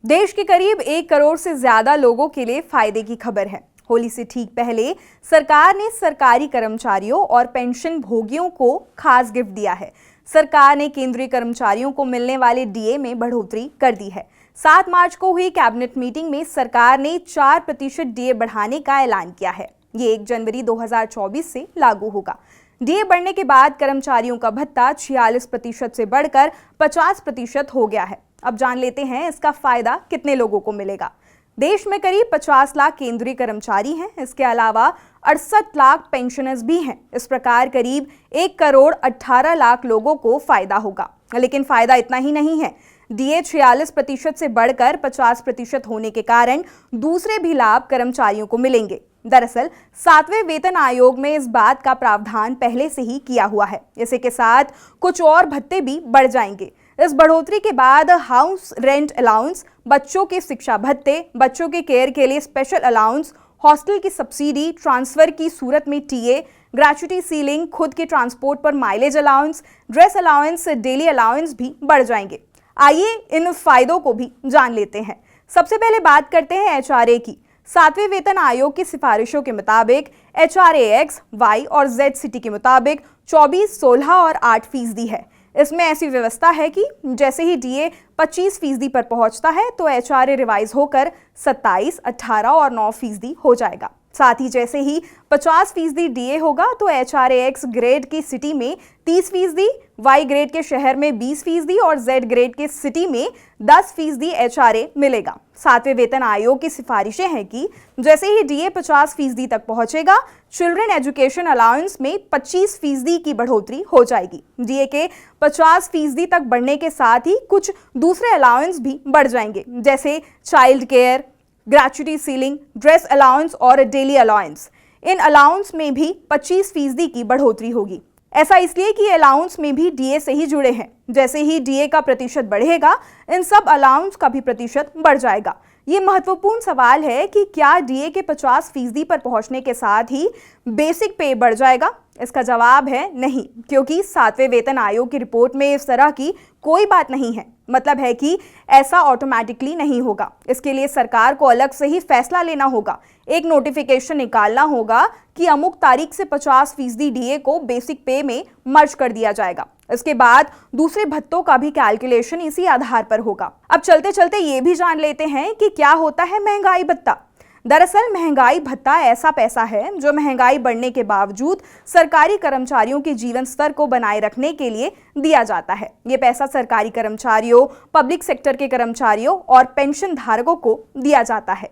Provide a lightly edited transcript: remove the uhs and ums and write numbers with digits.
देश के करीब 1 करोड़ से ज्यादा लोगों के लिए फायदे की खबर है। होली से ठीक पहले सरकार ने सरकारी कर्मचारियों और पेंशन भोगियों को खास गिफ्ट दिया है। सरकार ने केंद्रीय कर्मचारियों को मिलने वाले डीए में बढ़ोतरी कर दी है। 7 मार्च को हुई कैबिनेट मीटिंग में सरकार ने 4% डीए बढ़ाने का ऐलान किया है। ये 1 जनवरी 2024 से लागू होगा। डीए बढ़ने के बाद कर्मचारियों का भत्ता 46% से बढ़कर 50% हो गया है। अब जान लेते हैं इसका फायदा कितने लोगों को मिलेगा। देश में करीब 50 लाख केंद्रीय कर्मचारी हैं। इसके अलावा 68 लाख पेंशनर्स भी हैं। इस प्रकार करीब 1 करोड़ 18 लाख लोगों को फायदा होगा। लेकिन फायदा इतना ही नहीं है। डीए 46% से बढ़कर 50% होने के कारण दूसरे भी लाभ कर्मचारियों को मिलेंगे। दरअसल 7वें वेतन आयोग में इस बात का प्रावधान पहले से ही किया हुआ है। इसी के साथ कुछ और भत्ते भी बढ़ जाएंगे। इस बढ़ोतरी के बाद हाउस रेंट अलाउंस, बच्चों के शिक्षा भत्ते, बच्चों के केयर के लिए स्पेशल अलाउंस, हॉस्टल की सब्सिडी, ट्रांसफर की सूरत में टीए, ग्रेच्युटी सीलिंग, खुद के ट्रांसपोर्ट पर mileage allowance, dress allowance, daily allowance भी बढ़ जाएंगे। आइए इन फायदों को भी जान लेते हैं। सबसे पहले बात करते हैं एचआरए की। 7वें वेतन आयोग की सिफारिशों के मुताबिक एचआरए एक्स, वाई और जेड सिटी के मुताबिक 24, 16 और 8% है। इसमें ऐसी व्यवस्था है कि जैसे ही डीए 25% पर पहुंचता है तो एचआरए रिवाइज होकर 27, 18 और 9% हो जाएगा। साथ ही जैसे ही 50% डीए होगा तो एचआरए एक्स ग्रेड की सिटी में 30%, वाई ग्रेड के शहर में 20% और जेड ग्रेड के सिटी में 10% एचआरए मिलेगा। 7वें वेतन आयोग की सिफारिशें हैं कि जैसे ही डीए 50% तक पहुंचेगा, चिल्ड्रन एजुकेशन अलाउंस में 25% की बढ़ोतरी हो जाएगी। डीए के 50% तक बढ़ने के साथ ही कुछ दूसरे अलाउंस भी बढ़ जाएंगे, जैसे child care, gratuity ceiling, dress allowance और डेली अलाउंस। इन अलाउंस में भी 25% की बढ़ोतरी होगी। ऐसा इसलिए कि अलाउंस में भी डीए से ही जुड़े हैं। जैसे ही डीए का प्रतिशत बढ़ेगा, इन सब अलाउंस का भी प्रतिशत बढ़ जाएगा। ये महत्वपूर्ण सवाल है कि क्या डीए के 50% पर पहुंचने के साथ ही बेसिक पे बढ़ जाएगा? इसका जवाब है नहीं, क्योंकि 7वें वेतन आयोग की रिपोर्ट में इस तरह की कोई बात नहीं है। मतलब है कि ऐसा ऑटोमेटिकली नहीं होगा। इसके लिए सरकार को अलग से ही फैसला लेना होगा। एक नोटिफिकेशन निकालना होगा कि अमुक तारीख से 50% डीए को बेसिक पे में मर्ज कर दिया जाएगा। इसके बाद दूसरे भत्तों का भी कैलकुलेशन इसी आधार पर होगा। अब चलते चलते ये भी जान लेते हैं कि क्या होता है महंगाई भत्ता। दरअसल महंगाई भत्ता ऐसा पैसा है जो महंगाई बढ़ने के बावजूद सरकारी कर्मचारियों के जीवन स्तर को बनाए रखने के लिए दिया जाता है। ये पैसा सरकारी कर्मचारियों, पब्लिक सेक्टर के कर्मचारियों और पेंशन धारकों को दिया जाता है।